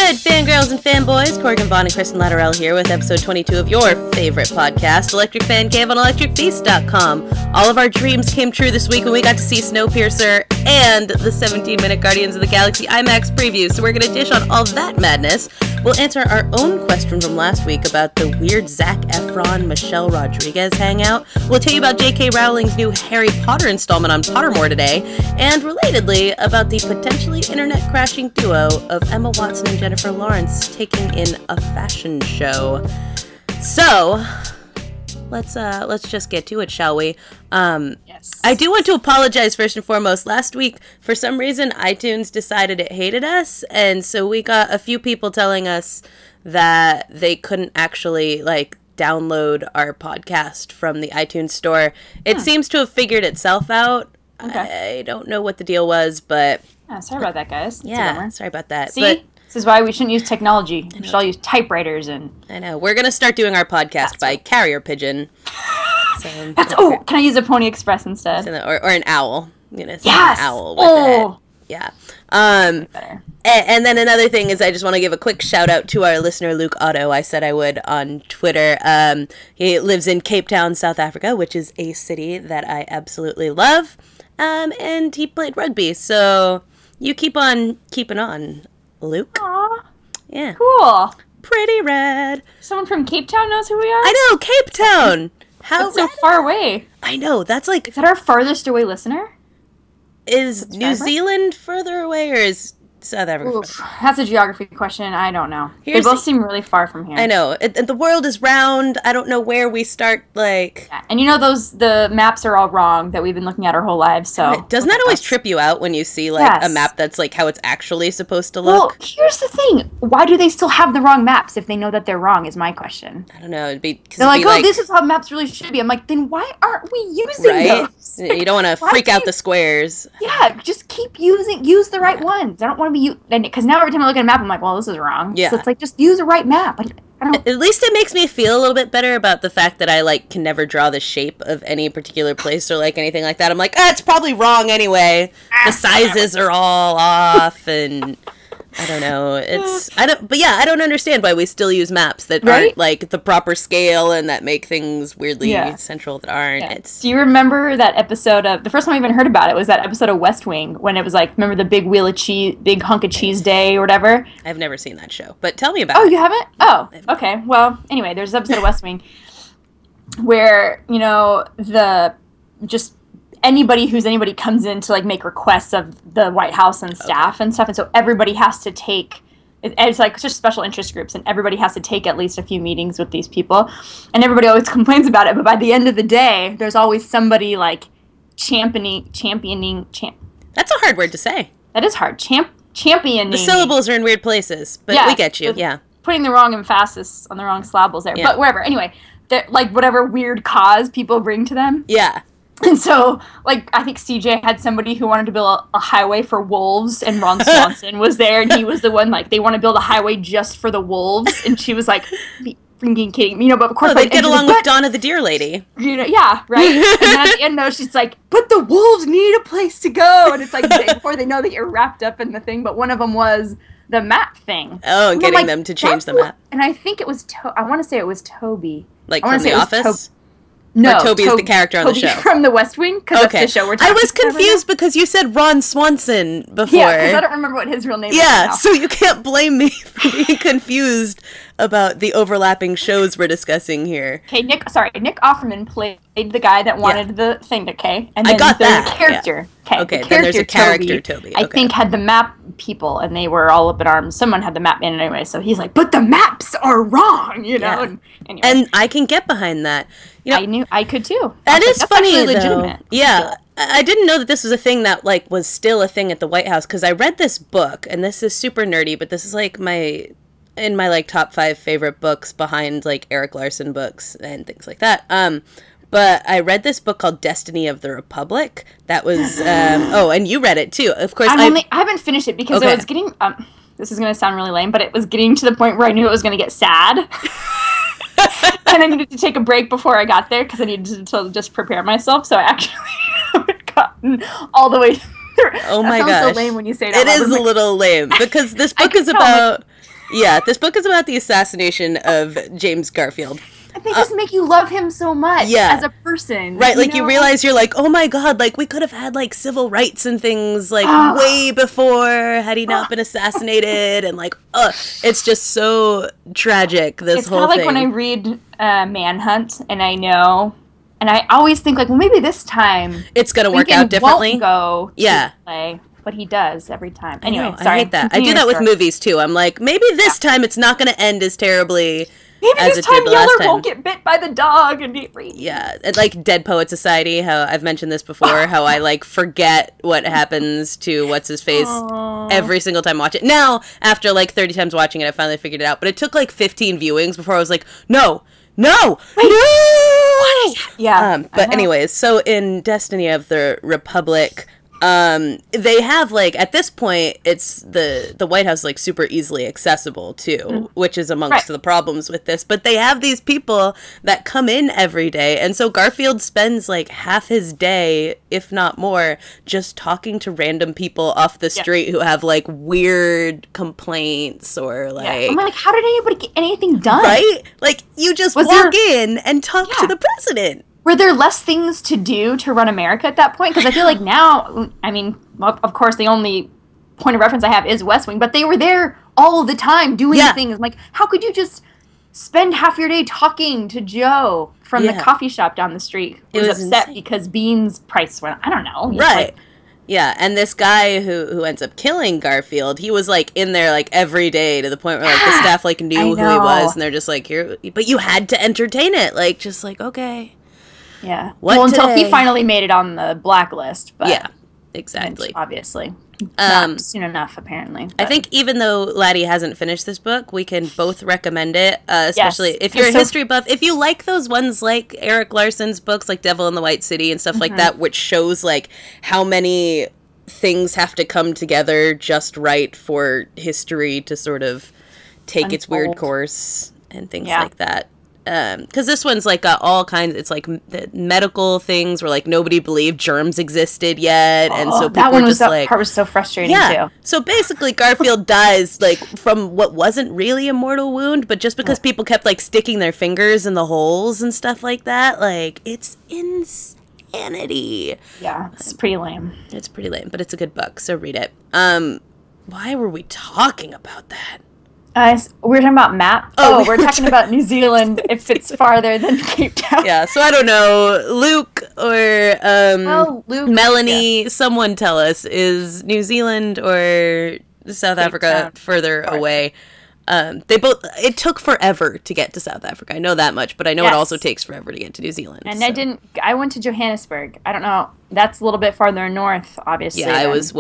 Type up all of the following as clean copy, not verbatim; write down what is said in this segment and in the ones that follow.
good, fangirls and fanboys? Corrigan and Kristin Latterell here with episode 22 of your favorite podcast, Electric Fancave on electricfeast.com. All of our dreams came true this week when we got to see Snowpiercer and the 17-minute Guardians of the Galaxy IMAX preview, so we're going to dish on all that madness. We'll answer our own question from last week about the weird Zac Efron, Michelle Rodriguez hangout. We'll tell you about J.K. Rowling's new Harry Potter installment on Pottermore today, and relatedly, about the potentially internet-crashing duo of Emma Watson and Jennifer Lawrence taking in a fashion show. So, let's just get to it, shall we? Yes. I do want to apologize first and foremost. Last week, for some reason, iTunes decided it hated us, and so we got a few people telling us that they couldn't actually, download our podcast from the iTunes store. It seems to have figured itself out. Okay. I don't know what the deal was, but... sorry about that, guys. Yeah, sorry about that. See? This is why we shouldn't use technology. We should all use typewriters and... I know. We're going to start doing our podcast by carrier pigeon. So, can I use a Pony Express instead? Or an owl. I'm going to say an owl with it. Yeah. Better. And then another thing is I just want to give a quick shout out to our listener, Luke Otto. I said I would on Twitter. He lives in Cape Town, South Africa, which is a city that I absolutely love. And he played rugby. So you keep on keeping on, Luke. Aww. Yeah. Cool. Pretty rad. Someone from Cape Town knows who we are? I know, Cape Town. That's so far away. I know. That's like... Is that our farthest away listener? Is New Zealand further away or is South Africa? Oof, that's a geography question. I don't know. They both seem really far from here. I know. The world is round. I don't know where we start, Yeah. And you know the maps are all wrong that we've been looking at our whole lives, so... Doesn't that always trip you out when you see, a map that's, how it's actually supposed to look? Well, here's the thing. Why do they still have the wrong maps if they know that they're wrong, is my question. I don't know. They're like, this is how maps really should be. I'm like, then why aren't we using those? You don't want to freak out the squares. Yeah, just use the right ones. I don't want to be... Because now every time I look at a map, I'm like, well, this is wrong. Yeah. So it's just use the right map. I don't... At least it makes me feel a little bit better about the fact that I, can never draw the shape of any particular place or, anything like that. I'm like, it's probably wrong anyway. The sizes are all off, and... I don't know. I don't understand why we still use maps that aren't the proper scale and that make things weirdly central that aren't. Yeah. Do you remember that episode of the first time I even heard about it was that episode of West Wing when it was remember the big wheel of cheese, big hunk of cheese day or whatever? I've never seen that show, but tell me about it. Oh, you haven't? Oh, okay. Well, anyway, there's an episode of West Wing where, anybody comes in to make requests of the White House and staff and stuff, and so everybody has to take it's just special interest groups, and everybody has to take at least a few meetings with these people, and everybody always complains about it, but by the end of the day there's always somebody championing. That's a hard word to say. That is hard. Championing. The syllables are in weird places, but we get you. Yeah, putting the wrong emphasis on the wrong syllables there, but wherever. Anyway, whatever weird cause people bring to them. Yeah. And so, I think CJ had somebody who wanted to build a highway for wolves, and Ron Swanson was there, and he was the one, they want to build a highway just for the wolves, and she was like, freaking kidding me, but of course... they get along with Donna the Deer Lady. Yeah, right? And then at the end, though, she's like, but the wolves need a place to go, and it's before they know that you're wrapped up in the thing, but one of them was the map thing. Oh, and getting them to change the map. And I think it was, I want to say it was Toby. From The Office? No, Toby is the character on the show. From the West Wing, because that's the show we're talking about. I was confused because you said Ron Swanson before. Yeah, because I don't remember what his real name is now. So you can't blame me for being confused about the overlapping shows we're discussing here. Okay, Nick Offerman played the guy that wanted the thing, okay? And then I got that. Character. Yeah. Okay, then there's a character, Toby. I think had the map people, and they were all up in arms. Someone had the map in anyway, so he's like, but the maps are wrong, you know? Yeah. And, anyway. And I can get behind that. I knew I could too. That is funny, though. Legitimate. Yeah. I didn't know that this was a thing that, was still a thing at the White House, because I read this book, and this is super nerdy, but this is, my top 5 favorite books behind, Eric Larson books and things like that. But I read this book called Destiny of the Republic. That was, and you read it, too. Of course, I haven't finished it, because I was getting, this is going to sound really lame, but it was getting to the point where I knew it was going to get sad. And I needed to take a break before I got there, because I needed to just prepare myself, so I actually haven't gotten all the way through. Oh my gosh. That sounds so lame when you say that. It is a little lame, because this book is about... Yeah, this book is about the assassination of James Garfield. And they just make you love him so much as a person. Right, like, you realize you're like, oh my god, like, we could have had, like, civil rights and things, like, way before had he not been assassinated, and, like, it's just so tragic, this whole thing. It's kind of like when I read Manhunt, and I know, and I always think, like, well, maybe this time it's gonna work out differently. Won't go to play, but he does every time. Anyway, sorry. I hate that. I do that with movies, too. I'm like, maybe this time it's not gonna end as terribly... Maybe this time Yeller won't get bit by the dog and be free. Yeah, like Dead Poet Society, how I've mentioned this before, how I, like, forget what happens to What's-His-Face every single time I watch it. Now, after, like, 30 times watching it, I finally figured it out. But it took, like, 15 viewings before I was like, no! Wait, no! Yeah. But anyways, so in Destiny of the Republic... they have, like, at this point, it's the White House, like, super easily accessible, too, which is amongst the problems with this, but they have these people that come in every day, and so Garfield spends, like, half his day, if not more, just talking to random people off the street who have, like, weird complaints, or, like... I'm like, how did anybody get anything done? Right? Like, you just walk in and talk to the president. Were there less things to do to run America at that point? Because I feel like now, I mean, of course, the only point of reference I have is West Wing, but they were there all the time doing things. Like, how could you just spend half your day talking to Joe from the coffee shop down the street who was upset insane. Because beans price went, I don't know. Right. Yeah, and this guy who ends up killing Garfield, he was, like, in there, like, every day to the point where, like, the staff, like, knew who he was, and they're just like, here, but you had to entertain it. Like, just like, okay. Yeah. Until he finally made it on the blacklist. But yeah, exactly. Obviously. Not soon enough, apparently. But I think even though Laddie hasn't finished this book, we can both recommend it, especially if you're a history buff. If you like those ones like Eric Larson's books, like Devil in the White City and stuff like that, which shows, like, how many things have to come together just right for history to sort of take its weird course and things like that. Because this one's, like, got all kinds, it's, like, medical things where, like, nobody believed germs existed yet, and so people were just, like... That part was so frustrating, too. So basically, Garfield dies, like, from what wasn't really a mortal wound, but just because people kept, like, sticking their fingers in the holes and stuff like that, like, it's insanity. Yeah, it's pretty lame. It's pretty lame, but it's a good book, so read it. Why were we talking about that? We're talking about map. We're talking about New Zealand if it's farther than Cape Town. Yeah, so I don't know. Luke or Melanie, someone tell us, is New Zealand or South Africa further away? It took forever to get to South Africa. I know that much, but I know it also takes forever to get to New Zealand. And I went to Johannesburg. I don't know. That's a little bit farther north, obviously. Yeah, I was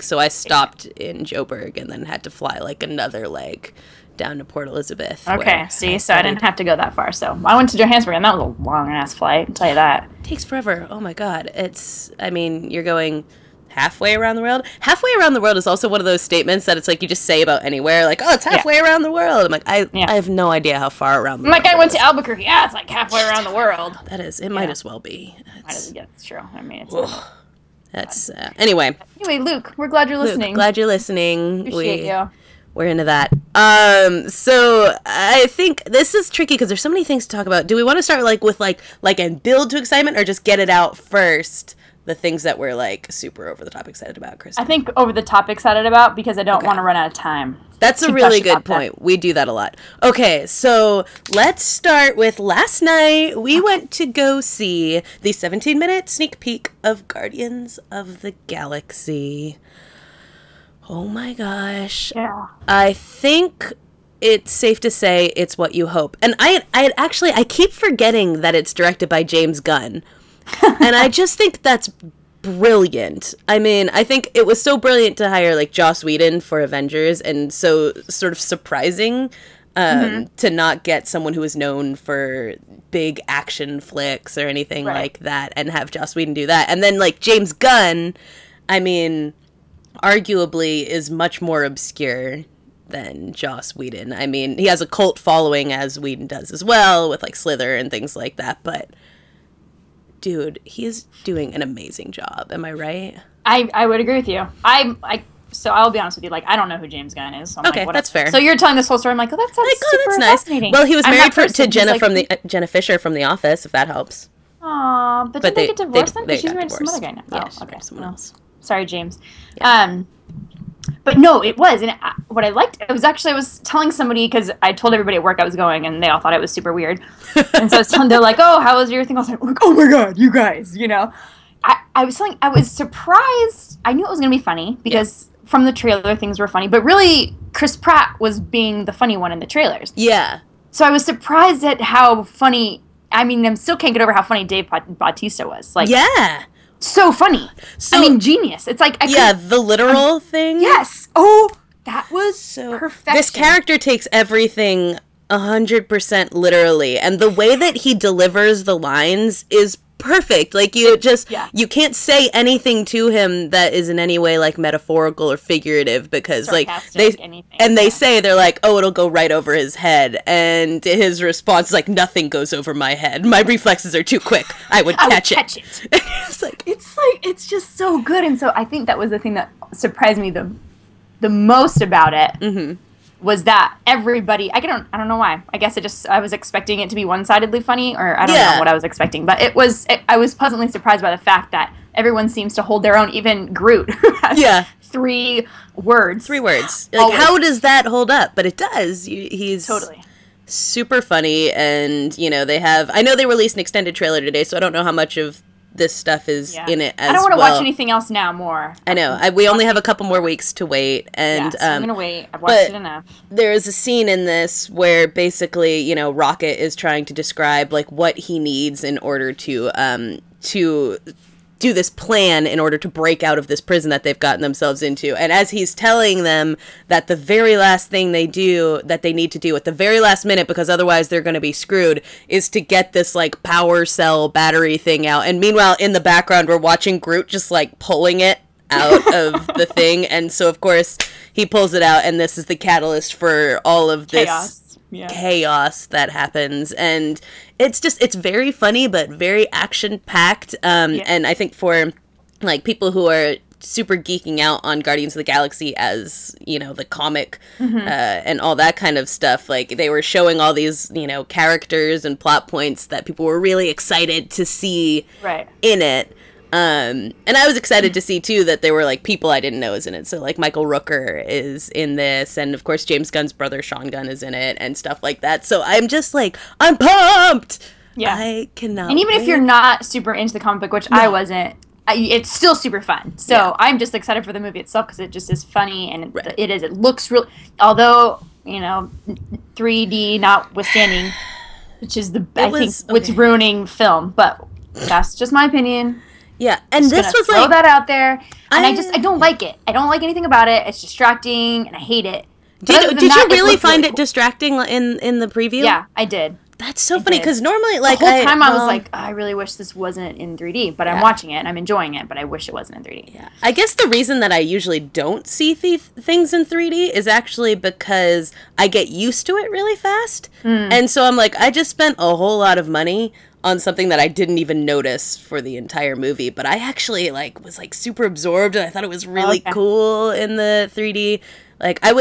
so I stopped in Joburg and then had to fly, like, another leg down to Port Elizabeth. Okay, so I didn't have to go that far. So I went to Johannesburg, and that was a long-ass flight, I'll tell you that. It takes forever. Oh, my God. You're going... halfway around the world. Halfway around the world is also one of those statements that it's like you just say about anywhere. Like, oh, it's halfway around the world. I'm like, I have no idea how far around the world. Like, I went to Albuquerque. Yeah, it's like halfway around the world. That is. It might as well be. It's true. I mean, that's anyway. Anyway, Luke, we're glad you're listening. Glad you're listening. Appreciate you. We're into that. So I think this is tricky because there's so many things to talk about. Do we want to start with and build to excitement, or just get it out first? The things that we're, like, super over the top excited about, Kristin. I think over the top excited about because I don't want to run out of time. That's a really good point. We do that a lot. Okay, so let's start with last night. We went to go see the 17-minute sneak peek of Guardians of the Galaxy. Oh my gosh. Yeah. I think it's safe to say it's what you hope. And I keep forgetting that it's directed by James Gunn. And I just think that's brilliant. I mean, I think it was so brilliant to hire, like, Joss Whedon for Avengers, and so sort of surprising to not get someone who is known for big action flicks or anything like that, and have Joss Whedon do that. And then, like, James Gunn, I mean, arguably is much more obscure than Joss Whedon. I mean, he has a cult following, as Whedon does as well, with, like, Slither and things like that, but... dude, he is doing an amazing job. Am I right? I would agree with you. I So I'll be honest with you, like, I don't know who James Gunn is. So I'm Okay, like, that's fair. So you're telling this whole story. I'm like, oh, that sounds super that's fascinating. nice. Well, he was married to Jenna like, from the Jenna Fisher from The Office, if that helps. Aw, but did they get divorced then? Because she's married to some other guy now. Yeah, oh, okay. Someone else. Sorry, James. Yeah. But no, it was. And what I liked, it was actually, I was telling somebody, because I told everybody at work I was going, and they all thought it was super weird. And so I was telling them, like, oh, how was your thing? I was like, oh my God, you guys, you know. I was surprised. I knew it was going to be funny, because from the trailer, things were funny. But really, Chris Pratt was being the funny one in the trailers. Yeah. So I was surprised at how funny, I mean, I still can't get over how funny Dave Bautista was. Like, yeah. So funny. So, I mean, genius. It's like the literal thing. Yes. Oh, that was so perfection. This character takes everything 100% literally, and the way that he delivers the lines is perfect. Like, you you can't say anything to him that is in any way like metaphorical or figurative, because sarcastic, they say, they're like, oh, it'll go right over his head, and his response is like, nothing goes over my head. My reflexes are too quick. I would catch it. It's just so good. And so I think that was the thing that surprised me the most about it. Mm-hmm. Was that everybody, I don't know why. I guess I was expecting it to be one-sidedly funny, or I don't know what I was expecting. But I was pleasantly surprised by the fact that everyone seems to hold their own, even Groot, who has 3 words. 3 words. Like, how does that hold up? But it does. He's totally super funny, and, you know, I know they released an extended trailer today, so I don't know how much of this stuff is in it as well. I don't want to watch anything else now more. I know. We only have a couple more weeks to wait. And so I'm going to wait. I've watched it enough. There is a scene in this where basically, you know, Rocket is trying to describe, like, what he needs in order to do this plan in order to break out of this prison that they've gotten themselves into. And as he's telling them that the very last thing they need to do at the very last minute, because otherwise they're going to be screwed, is to get this, like, power cell battery thing out. And meanwhile, in the background, we're watching Groot just, like, pulling it out of the thing. And so, of course, he pulls it out, and this is the catalyst for all of this chaos that happens. And it's very funny, but very action-packed. And I think for, like, people who are super geeking out on Guardians of the Galaxy as, you know, the comic and all that kind of stuff, like, they were showing all these, you know, characters and plot points that people were really excited to see in it. And I was excited to see, too, that there were, like, people I didn't know was in it. So, like, Michael Rooker is in this, and, of course, James Gunn's brother, Sean Gunn, is in it, and stuff like that. So I'm just, like, I'm pumped! Yeah. I cannot And even if you're not super into the comic book, which I wasn't, it's still super fun. So I'm just excited for the movie itself, because it just is funny, and it looks real, although, you know, 3D notwithstanding, which is what's ruining film, but that's just my opinion. Yeah, and this was throw that out there, and I don't like it. I don't like anything about it. It's distracting, and I hate it. Did you really find it distracting in the preview? Yeah, I did. That's so funny, because normally, like, the whole time I was like, I really wish this wasn't in 3D, but I'm watching it and I'm enjoying it, but I wish it wasn't in 3D. Yeah, I guess the reason that I usually don't see things in 3D is actually because I get used to it really fast, and so I'm like, I just spent a whole lot of money on something that I didn't even notice for the entire movie, but I actually, like, was, like, super absorbed, and I thought it was really cool in the 3D. Like, I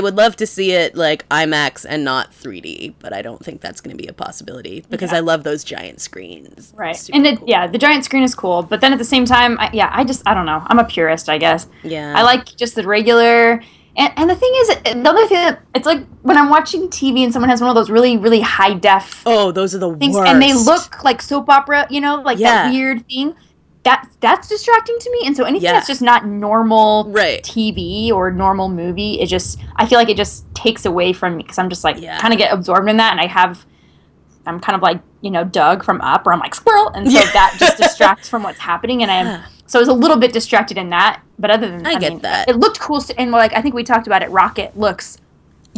would love to see it, like, IMAX and not 3D, but I don't think that's going to be a possibility, because I love those giant screens. Right. And the giant screen is cool, but then at the same time, I don't know. I'm a purist, I guess. Yeah. I like just the regular. And the thing is, the other thing, it's like when I'm watching TV and someone has one of those really, really high def. Oh, those are the things, worst. and they look like soap opera, you know, like that weird thing. That's distracting to me. And so anything that's just not normal TV or normal movie, I feel like it just takes away from me, because I'm just like kind of get absorbed in that, and I'm kind of like, you know, Doug from Up, where I'm like squirrel, and so that just distracts from what's happening, and so I was a little bit distracted in that. But other than that, it looked cool, and like I think we talked about it, Rocket looks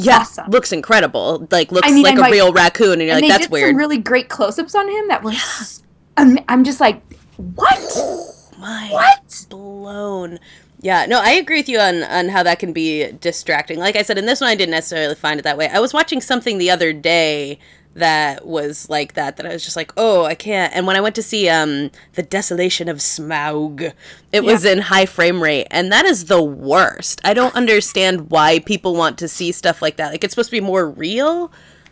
awesome. Looks incrable. Like, looks like a real raccoon, and you're like, that's weird. They did some really great close-ups on him that were I'm just like, what? What? Blown. Yeah, no, I agree with you on how that can be distracting. Like I said, in this one, I didn't necessarily find it that way. I was watching something the other day that was like that I was just like, oh, I can't. And when I went to see The Desolation of Smaug, it was in high frame rate, and that is the worst. I don't understand why people want to see stuff like that. Like, it's supposed to be more real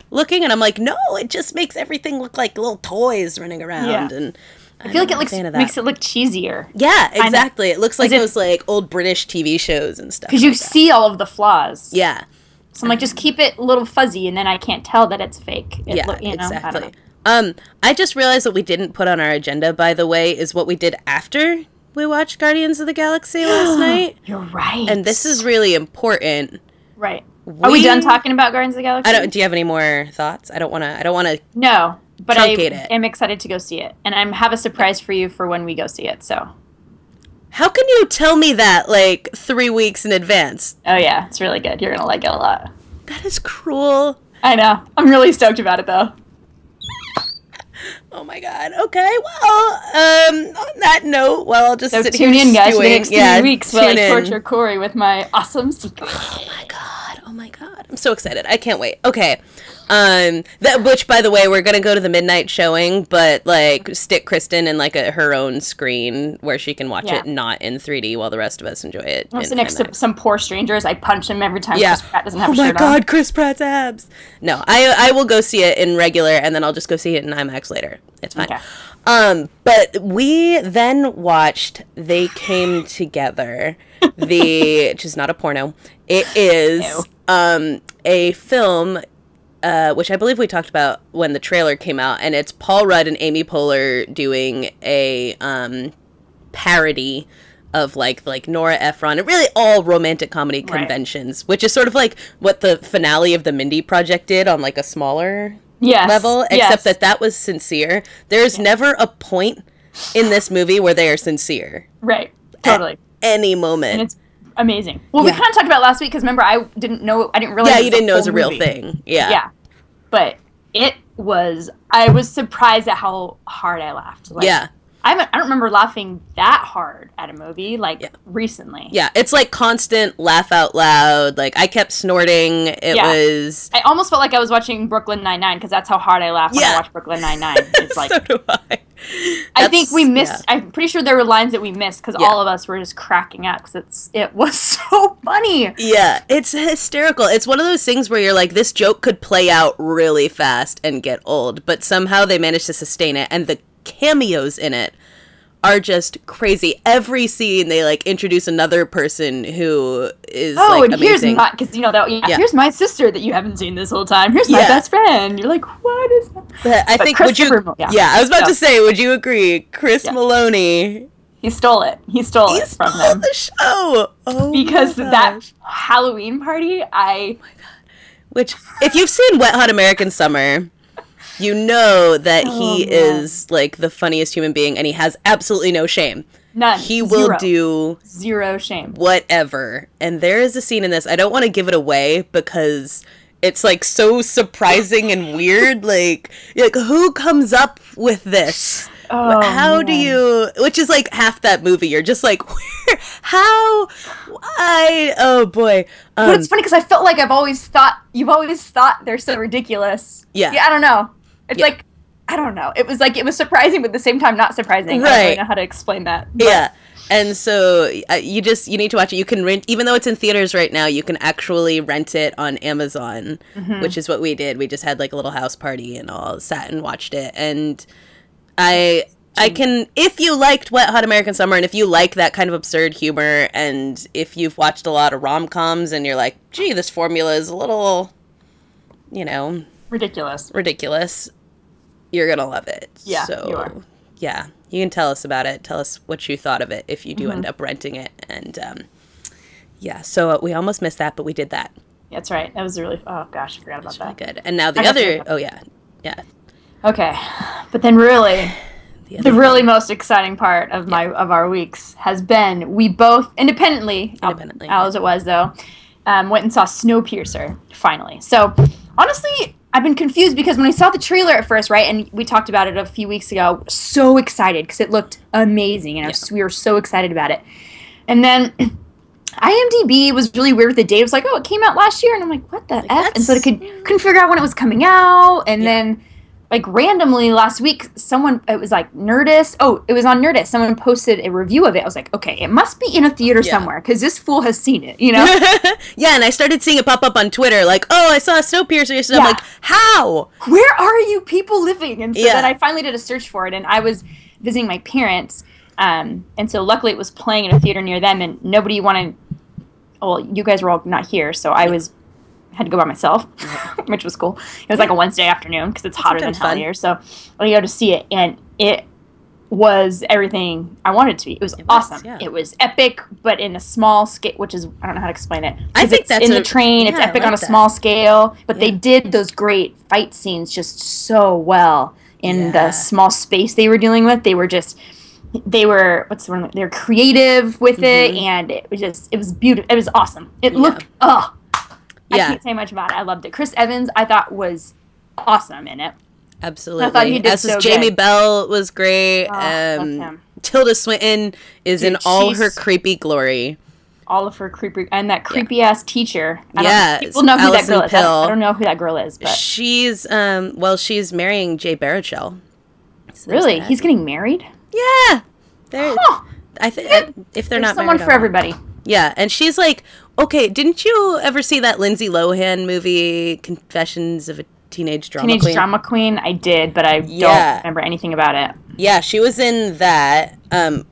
looking, and I'm like, no, it just makes everything look like little toys running around. And I feel like it makes it look cheesier. Yeah, exactly. It looks like those like old British TV shows and stuff. Because you see all of the flaws. Yeah. So I'm like, just keep it a little fuzzy, and then I can't tell that it's fake. Exactly. I just realized what we didn't put on our agenda, by the way, is what we did after we watched Guardians of the Galaxy last night. You're right. And this is really important. Right. Are we done talking about Guardians of the Galaxy? Do you have any more thoughts? I don't want to. No, but I am excited to go see it, and I have a surprise for you for when we go see it. So. How can you tell me that, like, 3 weeks in advance? Oh, yeah. It's really good. You're going to like it a lot. That is cruel. I know. I'm really stoked about it, though. Oh, my God. Okay, well, on that note, I'll just sit here tune in, guys, for the next 3 weeks while I torture in. Corey with my awesome secret. Oh, my God. I'm so excited. I can't wait. Okay. Which, by the way, we're gonna go to the midnight showing, but like stick Kristin in like her own screen where she can watch it not in 3D while the rest of us enjoy it. I'm next to some poor strangers. I punch him every time Chris Pratt doesn't have a shirt on. Oh my God, Chris Pratt's abs! No, I will go see it in regular, and then I'll just go see it in IMAX later. It's fine. Okay. But we then watched They Came Together, which is not a porno. It is a film. Which I believe we talked about when the trailer came out, and it's Paul Rudd and Amy Poehler doing a parody of like Nora Efron, and really all romantic comedy conventions, which is sort of like what the finale of the Mindy Project did on like a smaller level, except that was sincere. There's never a point in this movie where they are sincere. Right. Totally. At any moment. And it's amazing. Well, we kind of talked about it last week because remember I didn't realize. Yeah, you didn't know it was a real thing. Yeah. Yeah. But I was surprised at how hard I laughed. Like, I don't remember laughing that hard at a movie recently. Yeah, it's like constant laugh out loud. Like I kept snorting. It was. I almost felt like I was watching Brooklyn Nine-Nine because that's how hard I laughed when I watched Brooklyn Nine-Nine. It's like so do I. I think we missed. Yeah. I'm pretty sure there were lines that we missed because all of us were just cracking up because it was so funny. Yeah, it's hysterical. It's one of those things where you're like, this joke could play out really fast and get old, but somehow they managed to sustain it, and the cameos in it are just crazy. Every scene they like introduce another person who is like amazing. Here's because here's my sister that you haven't seen this whole time. Here's my best friend. You're like, what is that? But I think I was about to say, would you agree, Chris Maloney? He stole it. He stole it from them. The show. Oh, because that Halloween party, oh my God. Which, if you've seen Wet Hot American Summer, you know that he is like the funniest human being, and he has absolutely no shame. None. He will do zero shame. Whatever. And there is a scene in this. I don't want to give it away because it's like so surprising and weird. Like who comes up with this? Oh, how do you? Which is like half that movie. You're just like, where? How? Why? Oh boy. But it's funny because I felt like you've always thought they're so ridiculous. Yeah. I don't know. It's like, I don't know. It was surprising, but at the same time not surprising. Right. I don't really know how to explain that. But. Yeah. And so you need to watch it. You can rent, even though it's in theaters right now, you can actually rent it on Amazon, which is what we did. We just had like a little house party and all sat and watched it. And I can, if you liked Wet Hot American Summer, and if you like that kind of absurd humor, and if you've watched a lot of rom-coms and you're like, gee, this formula is a little, ridiculous, you're gonna love it. Yeah, so, you are. Yeah, you can tell us about it. Tell us what you thought of it if you do end up renting it. And, so we almost missed that, but we did that. That's right. That was really, oh gosh, I forgot about that. Really good. And now the other, yeah. Okay, but then really, the really most exciting part of our weeks has been we both independently, as it was though, went and saw Snowpiercer finally. So honestly, I've been confused because when I saw the trailer at first, right, and we talked about it a few weeks ago, so excited because it looked amazing, and we were so excited about it, and then IMDb was really weird with the date. It was like, oh, it came out last year, and I'm like, what the F? And so I couldn't figure out when it was coming out, and then like randomly last week, it was like Nerdist. Oh, it was on Nerdist. Someone posted a review of it. I was like, okay, it must be in a theater somewhere because this fool has seen it, you know? Yeah, and I started seeing it pop up on Twitter, like, oh, I saw Snowpiercer yesterday. I'm like, how? Where are you people living? And so then I finally did a search for it, and I was visiting my parents, and so luckily it was playing in a theater near them, and nobody wanted. Well, you guys were all not here, so I had to go by myself, which was cool. It was like a Wednesday afternoon because it's hotter than hell here. So I go to see it, and it was everything I wanted it to be. It was awesome. It was epic, but in a small scale, which is, I don't know how to explain it. I think that's in the train. It's epic on a small scale, but they did those great fight scenes just so well in the small space they were dealing with. They were what's the word? They were creative with it, and it was beautiful. It was awesome. It looked, I can't say much about it. I loved it. Chris Evans, I thought, was awesome in it. Absolutely. I thought he did so Jamie Bell was great. Love him. Tilda Swinton is in all her creepy glory. All of her creepy, and that creepy ass teacher. People know who Alison that girl is. Pill. I don't know who that girl is, but she's she's marrying Jay Baruchel. So really, he's getting married. Yeah, I think if they're not someone married, for everybody. Yeah, and she's like, okay, didn't you ever see that Lindsay Lohan movie, Confessions of a Teenage Drama Queen? Teenage Drama Queen, I did, but I don't remember anything about it. Yeah, she was in that,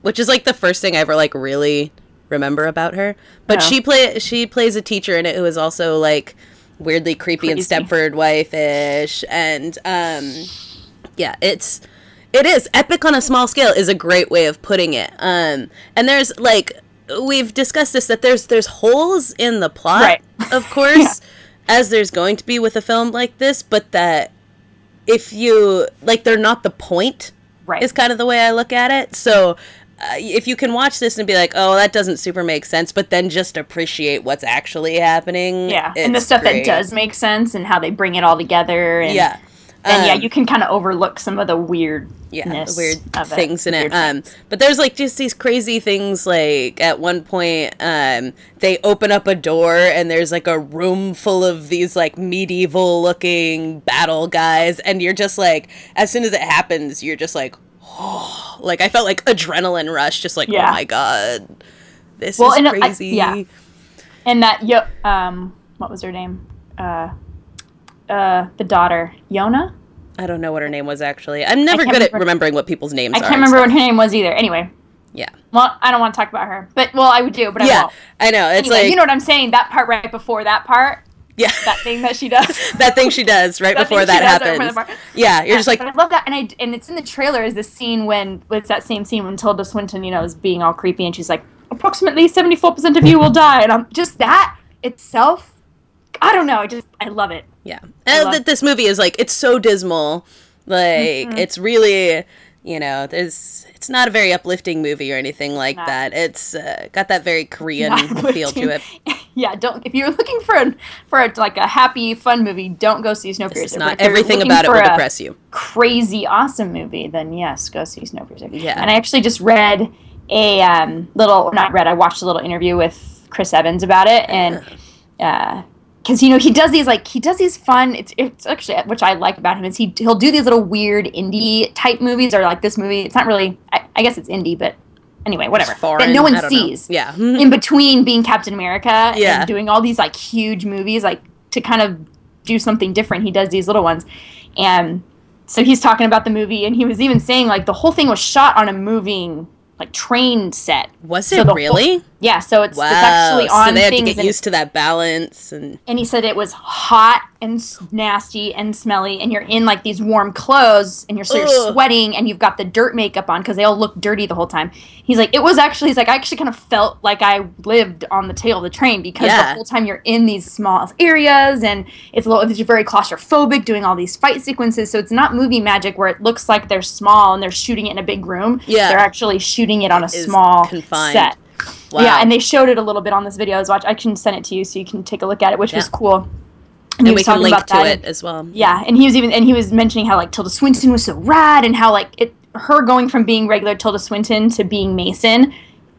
which is like the first thing I ever like really remember about her. But she plays a teacher in it who is also like weirdly creepy and Stepford wife-ish, and it is epic on a small scale is a great way of putting it. And there's like, we've discussed this, that there's holes in the plot, of course, as there's going to be with a film like this, but that if you like, they're not the point, is kind of the way I look at it. So if you can watch this and be like, oh, that doesn't super make sense, but then just appreciate what's actually happening, and the stuff that does make sense and how they bring it all together, and and you can kind of overlook some of the weirdness, the weird things in it. But there's like just these crazy things. Like at one point, they open up a door and there's like a room full of these like medieval-looking battle guys, and you're just like, as soon as it happens, you're just like, oh, like I felt like adrenaline rush, just like, oh my god, this is crazy. And that what was her name? The daughter, Yona? I don't know what her name was, actually. I'm never good at remembering what people's names are. I can't remember what her name was either. Anyway. Yeah. Well, I don't want to talk about her. But, I would do, but I won't. I know. It's anyway, like, you know what I'm saying? That part right before that part. Yeah. That thing that she does. That thing she does right before that happens. Yeah, you're just like... But I love that. And it's in the trailer is the scene when... It's that same scene when Tilda Swinton, is being all creepy, and she's like, approximately 74% of you will die. And I'm just that itself... I don't know. I love it. Yeah. And this movie is like, it's so dismal. Like, it's really, it's not a very uplifting movie or anything like that. It's got that very Korean feel to it. Yeah, if you're looking for a happy, fun movie, don't go see Snowpiercer. It's not everything about it will depress you. Crazy, awesome movie, then yes, go see Snowpiercer. Yeah. And I actually just read I watched a little interview with Chris Evans about it, and because he does these fun. It's actually, which I like about him, is he'll do these little weird indie type movies, or like this movie. It's not really. I guess it's indie, but anyway, whatever. Foreign, that no one sees. Yeah. In between being Captain America and doing all these like huge movies, like to kind of do something different, he does these little ones, and so he's talking about the movie, and he was even saying like the whole thing was shot on a moving like train set. Was it really? Yeah, so it's actually on. So they had things to get used to that balance, and he said it was hot and nasty and smelly, and you're in like these warm clothes, and you're sweating, and you've got the dirt makeup on because they all look dirty the whole time. He's like, I actually kind of felt like I lived on the tail of the train because the whole time you're in these small areas, and it's very claustrophobic doing all these fight sequences. So it's not movie magic where it looks like they're small and they're shooting it in a big room. Yeah, they're actually shooting it on a small set. Wow. Yeah, and they showed it a little bit on this video I was watching. I can send it to you so you can take a look at it, which was cool. And we can link to it as well. Yeah, and he was mentioning how like Tilda Swinton was so rad, and how like her going from being regular Tilda Swinton to being Mason,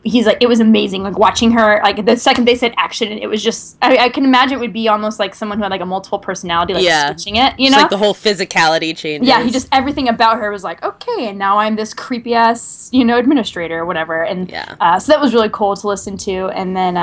he's like, it was amazing, like watching her, like the second they said action, it was just, I can imagine it would be almost like someone who had like a multiple personality, like switching it, you know? It's like the whole physicality changes. Yeah, he just, everything about her was like, okay, and now I'm this creepy ass, you know, administrator or whatever. And so that was really cool to listen to. And then,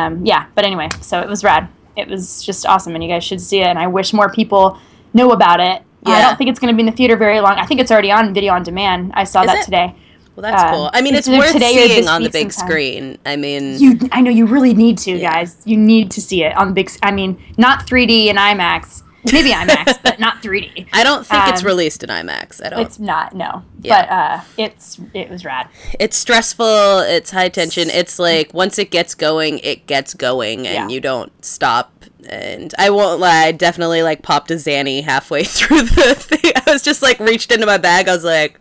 but anyway, so it was rad. It was just awesome, and you guys should see it, and I wish more people know about it. Yeah. I don't think it's going to be in the theater very long. I think it's already on video on demand. I saw that today. Well, that's cool. I mean, it's worth seeing on the big screen. I mean... I know, you really need to, guys. You need to see it on the big... I mean, not 3D and IMAX. Maybe IMAX, but not 3D. I don't think it's released in IMAX. I don't... It's not, no. Yeah. But it was rad. It's stressful. It's high tension. It's like, once it gets going, and you don't stop. And I won't lie, I definitely, like, popped a Xanny halfway through the thing. I was just, like, reached into my bag. I was like...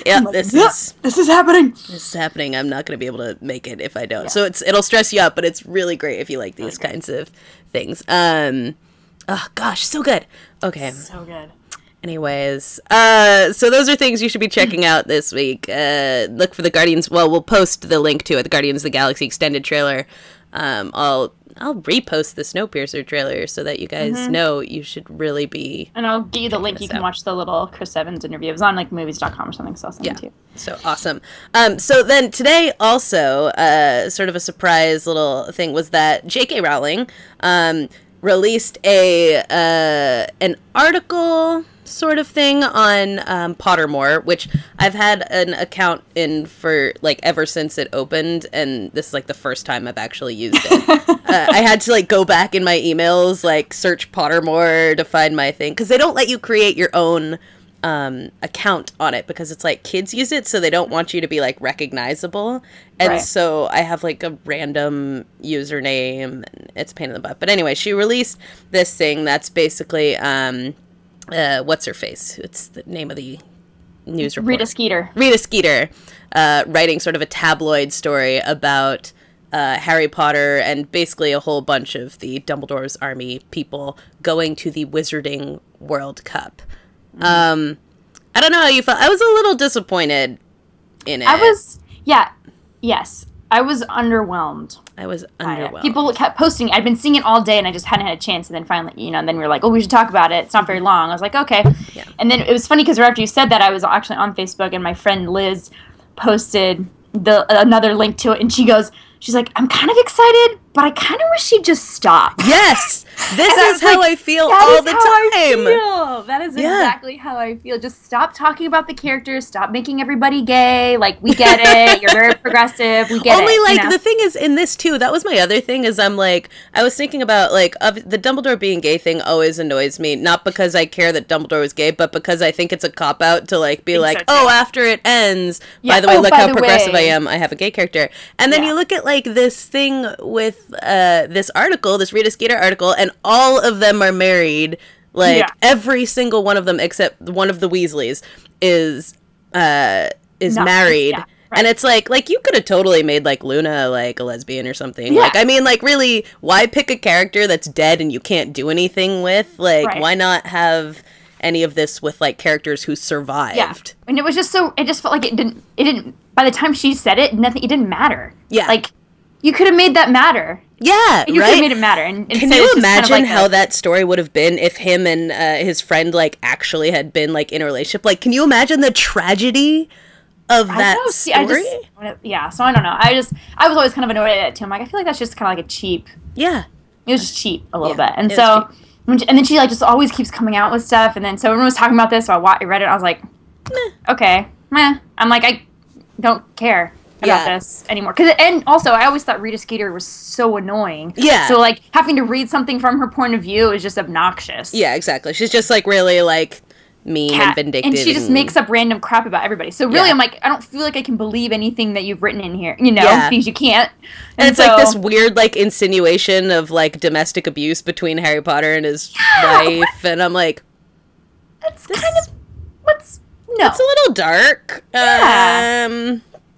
Yeah, this is happening. This is happening. I'm not going to be able to make it if I don't. Yeah. So it'll stress you out, but it's really great if you like these kinds of things. Oh gosh, so good. Okay. So good. Anyways, so those are things you should be checking out this week. Look for the Guardians. Well, we'll post the link to it. The Guardians of the Galaxy extended trailer. I'll repost the Snowpiercer trailer so that you guys know you should really be. And I'll get you the link. You can watch the little Chris Evans interview. It was on like movies.com or something. So I'll send it to you. So awesome. So then today also, sort of a surprise little thing was that J.K. Rowling released an article sort of thing on Pottermore, which I've had an account in for like ever since it opened, and this is like the first time I've actually used it. I had to like go back in my emails, like search Pottermore to find my thing, because they don't let you create your own account on it, because it's like kids use it, so they don't want you to be like recognizable, and so I have like a random username, and it's a pain in the butt. But anyway, she released this thing that's basically what's her face? It's the name of the news report. Rita Skeeter, writing sort of a tabloid story about Harry Potter and basically a whole bunch of the Dumbledore's Army people going to the Wizarding World Cup. I don't know how you felt. I was a little disappointed in it. I was underwhelmed. People kept posting. I'd been seeing it all day, and I just hadn't had a chance. And then finally, and then we were like, "Oh, we should talk about it." It's not very long. I was like, "Okay." Yeah. And then it was funny because right after you said that, I was actually on Facebook, and my friend Liz posted another link to it, and she's like, "I'm kind of excited, but I kind of wish she'd just stop." Yes, this is how I feel all the time. That is exactly how I feel. Just stop talking about the characters. Stop making everybody gay. Like, we get it. You're very progressive. We get it. Only, like, the thing is, in this, too, that was my other thing, is I'm, like, I was thinking about, like, the Dumbledore being gay thing always annoys me. Not because I care that Dumbledore was gay, but because I think it's a cop-out to, like, be like, after it ends, by the way, look how progressive I am. I have a gay character. And then you look at, like, this thing with this article, this Rita Skeeter article, and all of them are married. Like, every single one of them except one of the Weasleys is married. Yeah, and it's like you could have totally made, like, Luna, like, a lesbian or something. Yeah. Like, I mean, like, really, why pick a character that's dead and you can't do anything with? Like, why not have any of this with, like, characters who survived? Yeah. And it was just it just felt like it didn't, by the time she said it, it didn't matter. Yeah. Like, you could have made that matter. Yeah, you could have made it matter. And can you imagine kind of how that story would have been if him and his friend, like, actually had been, like, in a relationship? Like, can you imagine the tragedy of that story? So I don't know. I was always kind of annoyed at it, too. I'm like, I feel like that's just kind of like a cheap. Yeah. It was just cheap a little bit. And so, and then she, like, just always keeps coming out with stuff. And then, so everyone was talking about this, so I read it, and I was like, okay, I'm like, I don't care about this anymore. And also, I always thought Rita Skeeter was so annoying. Yeah. So, like, having to read something from her point of view is just obnoxious. Yeah, exactly. She's just, like, really, like, mean and vindictive. And she just makes up random crap about everybody. So, really, I'm like, I don't feel like I can believe anything that you've written in here, because you can't. And it's, like, this weird, like, insinuation of, like, domestic abuse between Harry Potter and his wife. And I'm like, that's kind of, it's a little dark.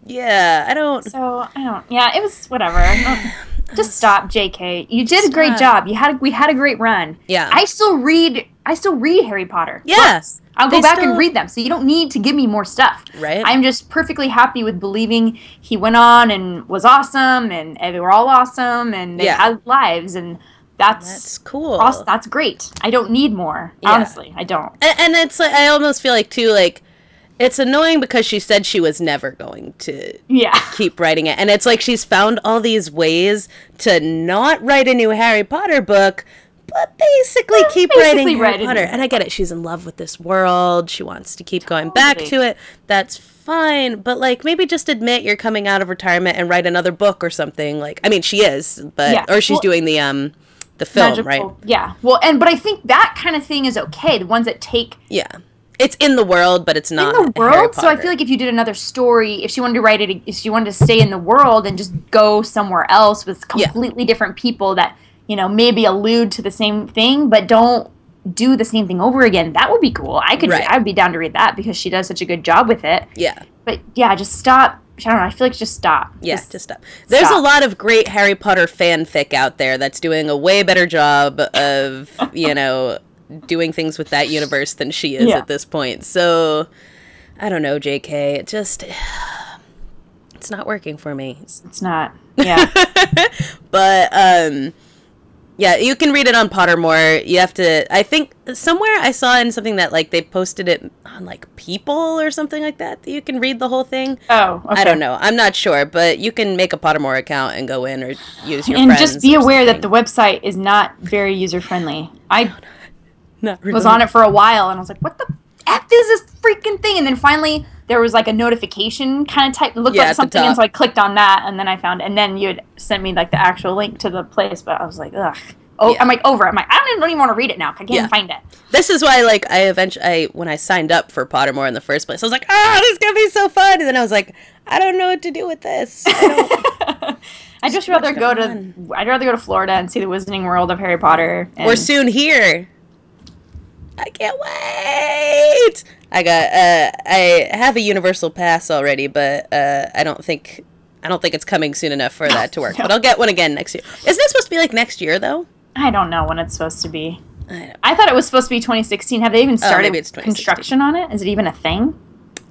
Yeah. I don't. Yeah, it was whatever. Just stop, JK. You did a great job. We had a great run. Yeah. I still read Harry Potter. Yes. I'll go back and read them. So you don't need to give me more stuff. Right. I'm just perfectly happy with believing he went on and was awesome, and they were all awesome, and they had lives, and that's cool. That's great. I don't need more. Honestly, I don't. And it's like, I almost feel like, too, like, it's annoying because she said she was never going to keep writing it. And it's like she's found all these ways to not write a new Harry Potter book, but basically keep writing Harry Potter. And I get it. She's in love with this world. She wants to keep going back to it. That's fine. But, like, maybe just admit you're coming out of retirement and write another book or something. Like, I mean, she is, but or she's doing the film, magical, right? Yeah. Well, but I think that kind of thing is okay. The ones that take... Yeah. It's in the world, but it's not in the world. So I feel like if you did another story, if she wanted to write it, if she wanted to stay in the world and just go somewhere else with completely different people that, you know, maybe allude to the same thing, but don't do the same thing over again, that would be cool. I'd be down to read that because she does such a good job with it. Yeah. But yeah, just stop. I don't know. I feel like just stop. Yeah, just stop. There's a lot of great Harry Potter fanfic out there that's doing a way better job of, you know, doing things with that universe than she is at this point. So, I don't know, JK. It's not working for me. It's not. Yeah. But, yeah, you can read it on Pottermore. You have to, I think, somewhere I saw in something that, like, they posted it on, like, People or something like that you can read the whole thing. Oh, okay. I don't know. I'm not sure, but you can make a Pottermore account and go in or use your and friends. And just be aware that the website is not very user-friendly. Not really. Was on it for a while, and I was like, what the F is this freaking thing? And then finally, there was like a notification kind of type. It looked like something, and so I clicked on that, and then I found, and then you had sent me like the actual link to the place, but I was like, ugh. Oh, I'm like, over it. I'm like, I don't even want to read it now. I can't even find it. This is why, like, when I signed up for Pottermore in the first place, I was like, this is going to be so fun. And then I was like, I don't know what to do with this. I'd rather go to Florida and see the Wizarding World of Harry Potter. We're soon here. I can't wait. I have a Universal Pass already, but I don't think it's coming soon enough for that to work. No. But I'll get one again next year. Isn't this supposed to be like next year though? I don't know when it's supposed to be. I thought it was supposed to be 2016. Have they even started construction on it? Is it even a thing?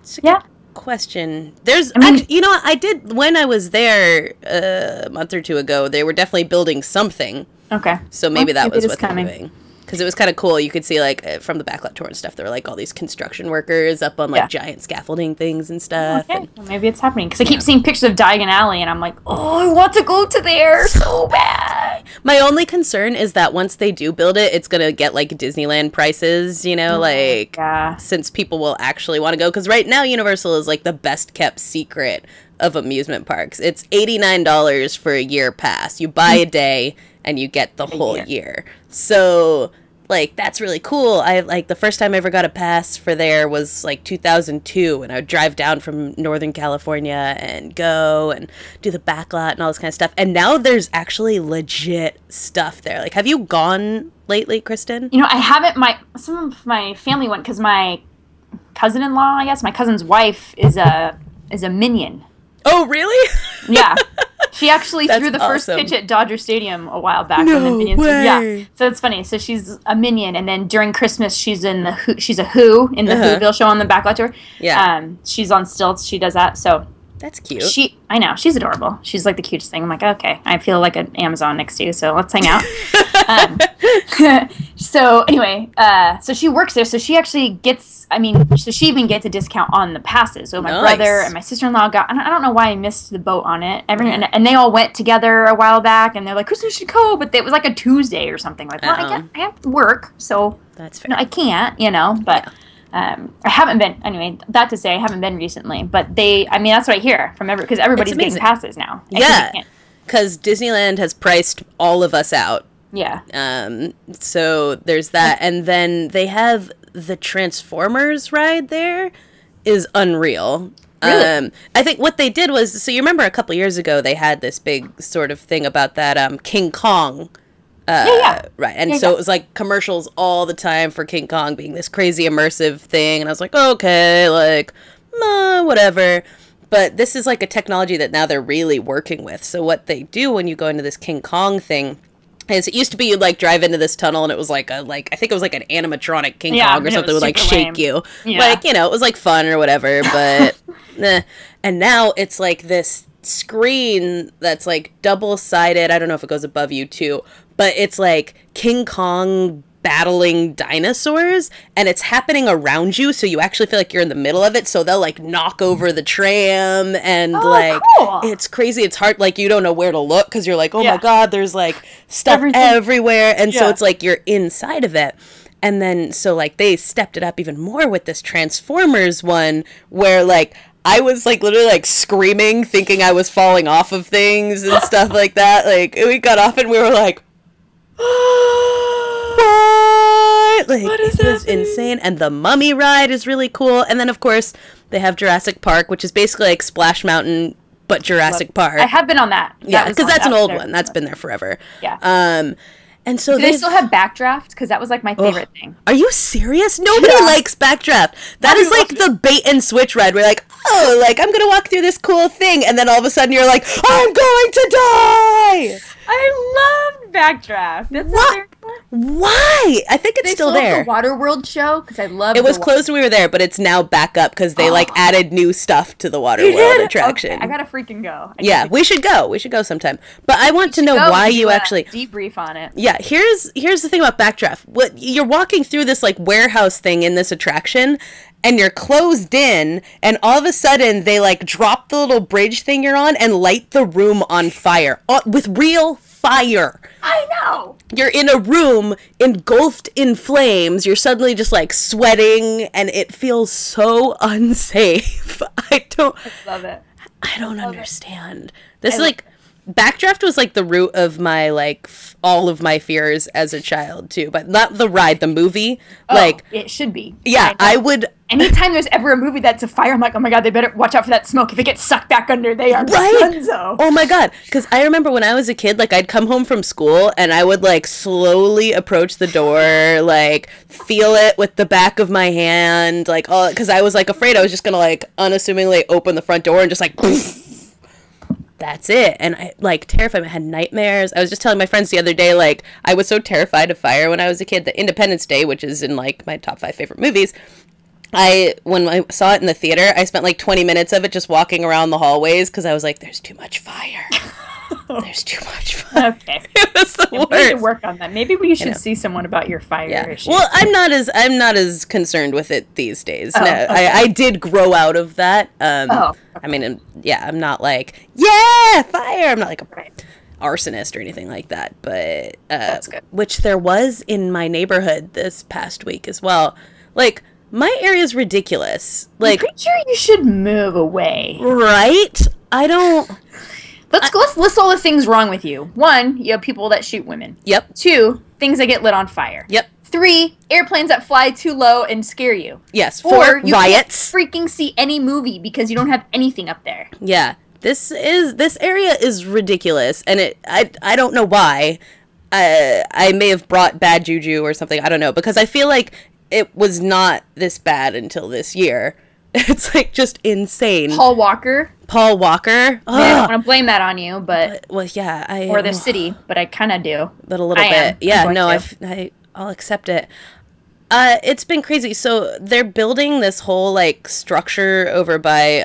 It's a good question. Actually, you know what? I did when I was there a month or two ago. They were definitely building something. Okay. So maybe that was what they're doing. Because it was kind of cool. You could see, like, from the backlot tour and stuff, there were, like, all these construction workers up on, like, giant scaffolding things and stuff. Okay. Well, maybe it's happening. Because I keep seeing pictures of Diagon Alley, and I'm like, I want to go to there so bad. My only concern is that once they do build it, it's going to get, like, Disneyland prices, you know, since people will actually want to go. Because right now, Universal is, like, the best-kept secret of amusement parks. It's $89 for a year pass. You buy a day, and you get the whole year. So, like, that's really cool. The first time I ever got a pass for there was, like, 2002, and I would drive down from Northern California and go and do the backlot and all this kind of stuff. And now there's actually legit stuff there. Like, have you gone lately, Kristin? You know, I haven't. Some of my family went because my cousin-in-law, I guess, my cousin's wife is a Minion. Oh, really? Yeah. She actually threw the first pitch at Dodger Stadium a while back. No when the Minions way. Yeah. So it's funny. So she's a Minion, and then during Christmas, she's in the Who in the Whoville show on the backlot tour. Yeah. She's on stilts. She does that. So that's cute. I know. She's adorable. She's like the cutest thing. I'm like, okay, I feel like an Amazon next to you, so let's hang out. So anyway, so she works there. So she actually gets, so she even gets a discount on the passes. So my brother and my sister-in-law got, I don't know why I missed the boat on it. And they all went together a while back, and they're like, Kristin, you should go. But it was like a Tuesday or something. Like, well, I have to work, so that's fair. I can't, but... Yeah. I haven't been, anyway, that to say, I haven't been recently, but that's what I hear from because everybody's getting passes now. Yeah, because Disneyland has priced all of us out. Yeah. So there's that, and then they have the Transformers ride there is unreal. Really? I think what they did was, so you remember a couple years ago, they had this big sort of thing about that King Kong. Right. And so it was like commercials all the time for King Kong being this crazy immersive thing. And I was like, okay, like, whatever. But this is like a technology that now they're really working with. So what they do when you go into this King Kong thing is it used to be you'd like drive into this tunnel and it was like I think it was like an animatronic King Kong or something would like shake you. Yeah. Like, you know, it was like fun or whatever, but and now it's like this screen that's like double-sided. I don't know if it goes above you too, but it's like King Kong battling dinosaurs, and it's happening around you, so you actually feel like you're in the middle of it, so they'll like knock over the tram, and cool. It's crazy. It's hard, like you don't know where to look because you're like, oh my god, there's like stuff everywhere, and so it's like you're inside of it. And then so like they stepped it up even more with this Transformers one where like I was like literally like screaming thinking I was falling off of things and stuff like that. Like we got off and we were like what? Like, it was insane. And the Mummy ride is really cool. And then, of course, they have Jurassic Park, which is basically like Splash Mountain, but Jurassic Park. I have been on that. Yeah, because that's an old one. That's been there forever. Yeah. And so do they still have Backdraft? Because that was like my favorite thing. Are you serious? Nobody likes Backdraft. That is like the bait and switch ride where you're like, oh, like I'm going to walk through this cool thing. And then all of a sudden you're like, I'm going to die. I love Backdraft. That's what? Why? I think it's still there. The Waterworld show because I love it. Was closed when we were there, but it's now back up because they like added new stuff to the Waterworld attraction. Okay, I gotta freaking go. We should go. We should go sometime. But I want to know why you actually debrief on it. Yeah, here's the thing about Backdraft. What you're walking through this like warehouse thing in this attraction, and you're closed in, and all of a sudden they like drop the little bridge thing you're on and light the room on fire with real fire. I know. You're in a room engulfed in flames. You're suddenly just like sweating, and it feels so unsafe. I love it. I don't understand. This is like Backdraft was like the root of my like all of my fears as a child too, but not the ride, the movie. Like it should be. Yeah, I would. Anytime there's ever a movie that's a fire, I'm like, oh my god, they better watch out for that smoke. If it gets sucked back under, they are dunzo. Oh my god, because I remember when I was a kid, like I'd come home from school and I would like slowly approach the door, like feel it with the back of my hand, like all because I was like afraid I was just gonna like unassumingly open the front door and just like. That's it. And I like terrified. I had nightmares. I was just telling my friends the other day, like I was so terrified of fire when I was a kid that Independence Day, which is in like my top 5 favorite movies, when I saw it in the theater, I spent like 20 minutes of it just walking around the hallways because I was like, there's too much fire. There's too much fire. Okay. It was the worst. We need to work on that. Maybe we should see someone about your fire issue. Well, I'm not as concerned with it these days. No, okay. I did grow out of that. Okay. I mean, I'm not like, fire. I'm not like a arsonist or anything like that. But that's good. Which there was in my neighborhood this past week as well. Like, my area's ridiculous. Like, I'm pretty sure you should move away. Right? I don't. Let's list all the things wrong with you. 1, you have people that shoot women. Yep. 2, things that get lit on fire. Yep. 3, airplanes that fly too low and scare you. Yes. 4, you riots. Can't freaking see any movie because you don't have anything up there. Yeah. This area is ridiculous, and I don't know why. I may have brought bad juju or something. I don't know, because I feel like it was not this bad until this year. It's like just insane. Paul Walker. Man, I don't want to blame that on you, but well, yeah, or the city, but I kind of do. But a little bit, yeah. No, I'll accept it. It's been crazy. So they're building this whole like structure over by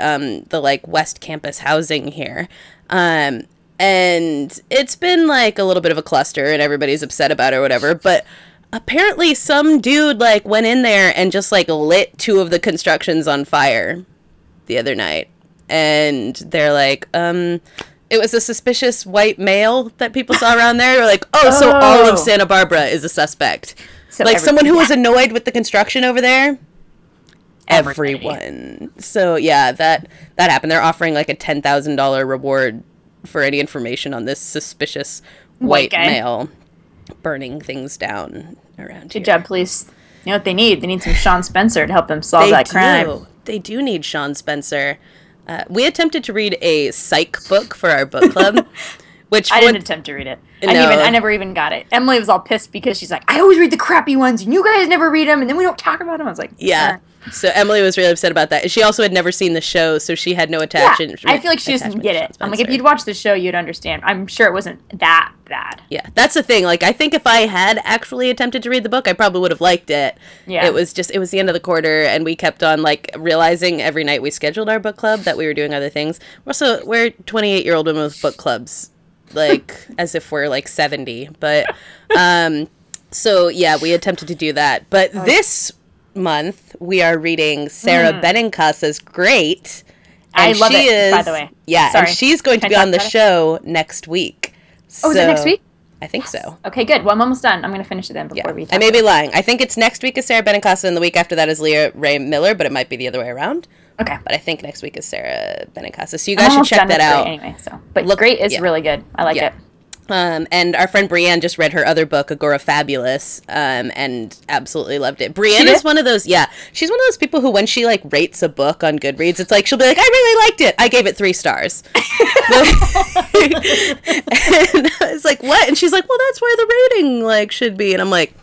the like West Campus housing here, and it's been like a little bit of a cluster, and everybody's upset about it or whatever, but. Apparently some dude like went in there and just like lit 2 of the constructions on fire the other night. And they're like, it was a suspicious white male that people saw around there. They're like, so all of Santa Barbara is a suspect. So like someone who was annoyed with the construction over there. Everyone. So yeah, that happened. They're offering like a $10,000 reward for any information on this suspicious white male burning things down around here. Good job, police. You know what they need? They need some Sean Spencer to help them solve that crime. They do need Sean Spencer. We attempted to read a psych book for our book club. Which I didn't attempt to read it. I never even got it. Emily was all pissed because she's like, I always read the crappy ones, and you guys never read them, and then we don't talk about them. I was like, yeah. So Emily was really upset about that. She also had never seen the show, so she had no attachment. Yeah, I feel like she just didn't get it. I'm like, if you'd watched the show, you'd understand. I'm sure it wasn't that bad. Yeah, that's the thing. Like, I think if I had actually attempted to read the book, I probably would have liked it. Yeah. It was the end of the quarter, and we kept on, like, realizing every night we scheduled our book club that we were doing other things. We're 28-year-old women with book clubs, like, as if we're, like, 70. But, so, yeah, we attempted to do that. But this month, we are reading Sarah Benincassa's Great. I love it, by the way. Yeah, and she's going to be on the show next week. Oh, is it next week? I think so. Okay, good. Well, I'm almost done. I'm going to finish it then before we talk. I may be lying. I think it's next week is Sarah Benincasa, and the week after that is Leah Ray Miller, but it might be the other way around. Okay. But I think next week is Sarah Benincasa. So you guys should check that out. Anyway, but Great is really good. I like it. And our friend Brienne just read her other book, Agorafabulous, and absolutely loved it. Brienne is one of those, she's one of those people who, when she, like, rates a book on Goodreads, it's like, she'll be like, I really liked it. I gave it 3 stars. And I was like, what? And she's like, well, that's where the rating, like, should be. And I'm like,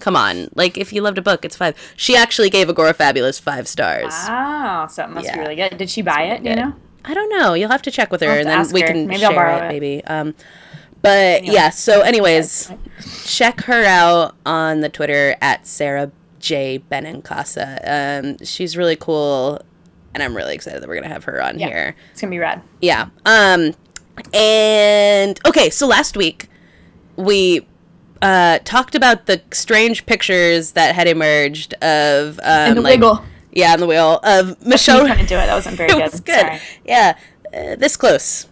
come on. Like, if you loved a book, it's 5. She actually gave Agorafabulous 5 stars. Wow, so it must be really good. Did she buy it, do you know? I don't know. You'll have to check with her, and then we can maybe share I'll borrow it, maybe. But so anyways, check her out on the Twitter at Sarah J. Benincasa. She's really cool, and I'm really excited that we're going to have her on here. It's going to be rad. Yeah. And, okay, so last week, we talked about the strange pictures that had emerged of... and the wiggle. Yeah, on the wheel of Michelle... I'm trying to do it. That wasn't very good. It was good. Sorry. Yeah, this close.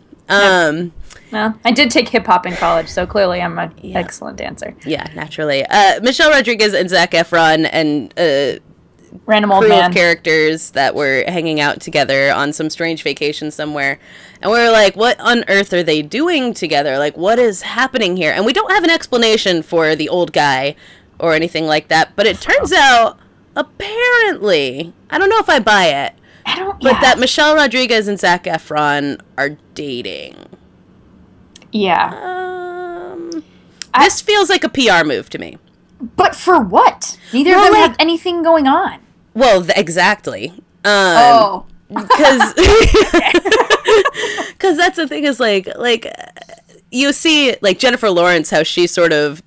Well, I did take hip-hop in college, so clearly I'm an excellent dancer. Yeah, naturally. Michelle Rodriguez and Zac Efron and random old crew man of characters that were hanging out together on some strange vacation somewhere. And we were like, what on earth are they doing together? Like, what is happening here? And we don't have an explanation for the old guy or anything like that, but it turns out, apparently, I don't know if I buy it, but that Michelle Rodriguez and Zac Efron are dating. Yeah. This feels like a PR move to me. But for what? Neither of them have anything going on. Well, exactly. Because that's the thing is, like you see, like, Jennifer Lawrence, how she sort of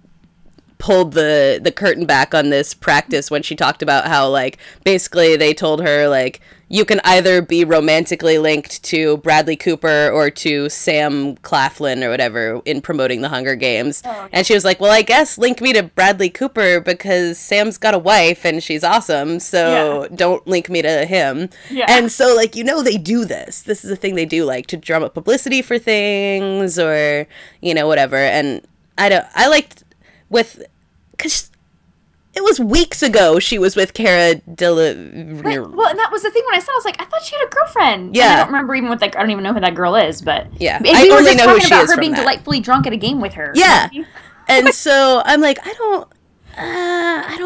pulled the curtain back on this practice when she talked about how, like, basically they told her, like, you can either be romantically linked to Bradley Cooper or to Sam Claflin or whatever in promoting the Hunger Games. Oh, okay. And she was like, well, I guess link me to Bradley Cooper because Sam's got a wife and she's awesome, so don't link me to him. Yeah. And so, like, they do this. This is a thing they do, like, to drum up publicity for things or, whatever. And I liked because it was weeks ago she was with Cara Delevingne. Well, and that was the thing when I saw it, I was like, I thought she had a girlfriend. Yeah. And I don't remember even I don't even know who that girl is, but... Yeah. I only know who she is her being delightfully drunk at a game with her. Yeah. And so I'm like, I don't